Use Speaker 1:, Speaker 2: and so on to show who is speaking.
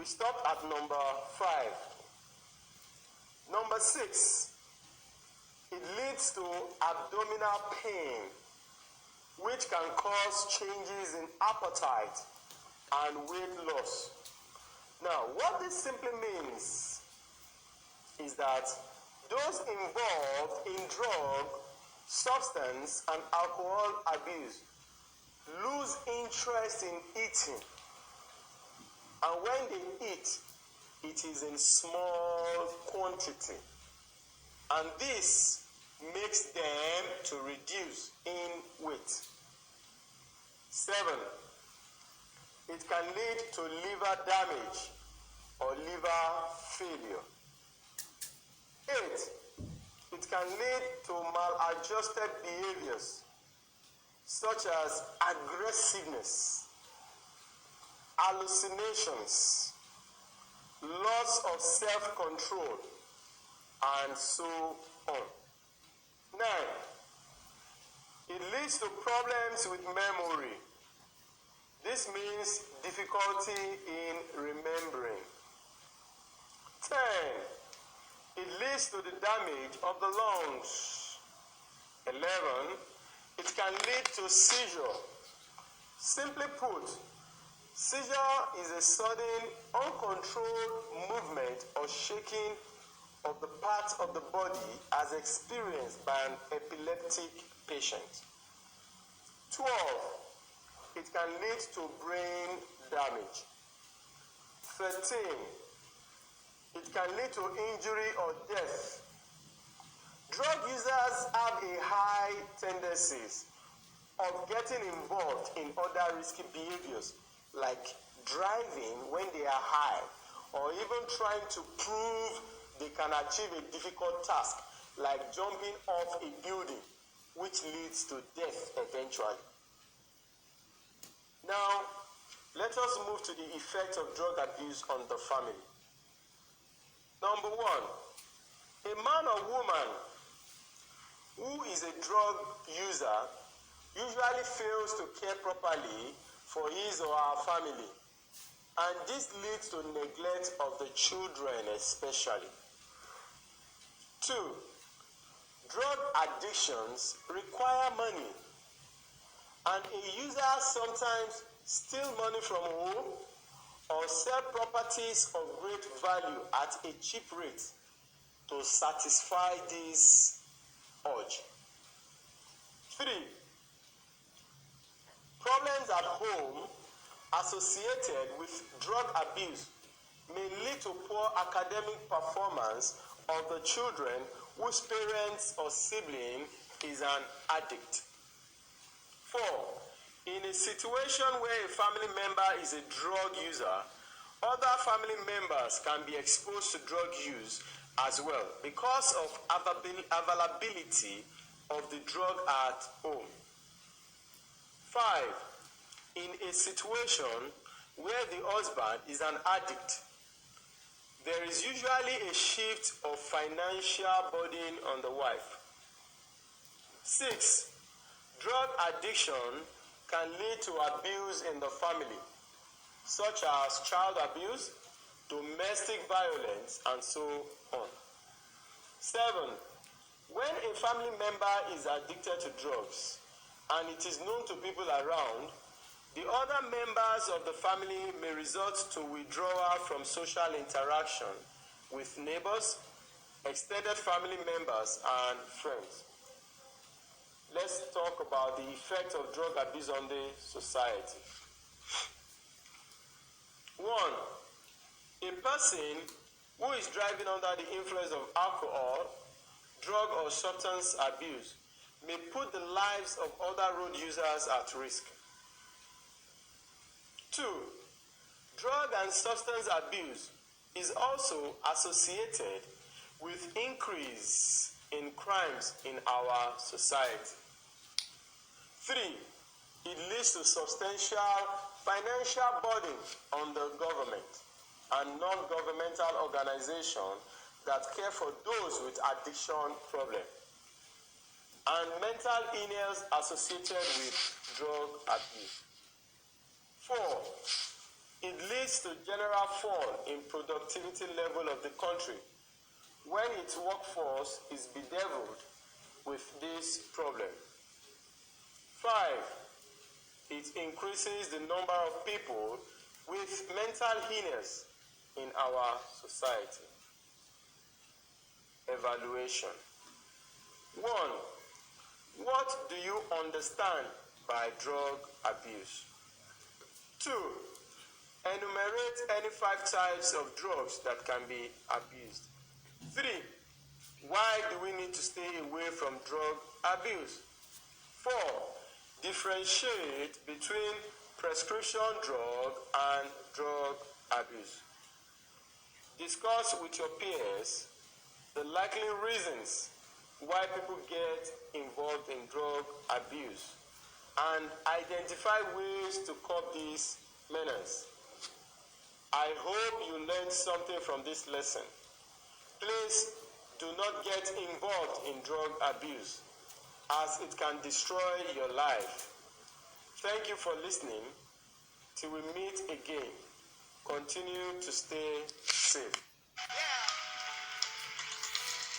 Speaker 1: We stopped at number 5. Number 6, it leads to abdominal pain, which can cause changes in appetite and weight loss. Now, what this simply means is that those involved in drug, substance, and alcohol abuse lose interest in eating. And when they eat, it is in small quantity. And this makes them to reduce in weight. 7, it can lead to liver damage or liver failure. 8, it can lead to maladjusted behaviors such as aggressiveness, hallucinations, loss of self-control, and so on. 9, it leads to problems with memory. This means difficulty in remembering. 10, it leads to the damage of the lungs. 11, it can lead to seizure. Simply put, seizure is a sudden, uncontrolled movement or shaking of the parts of the body as experienced by an epileptic patient. 12, it can lead to brain damage. 13, it can lead to injury or death. Drug users have a high tendencies of getting involved in other risky behaviors like driving when they are high, or even trying to prove they can achieve a difficult task like jumping off a building, which leads to death eventually. Now, let us move to the effect of drug abuse on the family. Number 1, a man or woman who is a drug user usually fails to care properly for his or her family, and this leads to neglect of the children especially. 2, drug addictions require money, and a user sometimes steal money from home or sell properties of great value at a cheap rate to satisfy this urge. 3, problems at home associated with drug abuse may lead to poor academic performance of the children whose parents or sibling is an addict. 4, in a situation where a family member is a drug user, other family members can be exposed to drug use as well because of availability of the drug at home. 5, in a situation where the husband is an addict, there is usually a shift of financial burden on the wife. 6, drug addiction can lead to abuse in the family, such as child abuse, domestic violence, and so on. 7, when a family member is addicted to drugs and it is known to people around, the other members of the family may resort to withdrawal from social interaction with neighbors, extended family members, and friends. Let's talk about the effect of drug abuse on the society. 1, a person who is driving under the influence of alcohol, drug, or substance abuse may put the lives of other road users at risk. 2, drug and substance abuse is also associated with increase in crimes in our society. 3, it leads to substantial financial burden on the government and non-governmental organizations that care for those with addiction problems and mental illness associated with drug abuse. 4, It leads to general fall in productivity level of the country when its workforce is bedeviled with this problem. 5. It increases the number of people with mental illness in our society. Evaluation. 1. What do you understand by drug abuse? 2. Enumerate any 5 types of drugs that can be abused. 3. Why do we need to stay away from drug abuse? 4. Differentiate between prescription drug and drug abuse. Discuss with your peers the likely reasons why people get involved in drug abuse and identify ways to curb these menace. I hope you learned something from this lesson. Please do not get involved in drug abuse, as it can destroy your life. Thank you for listening. Till we meet again, continue to stay safe.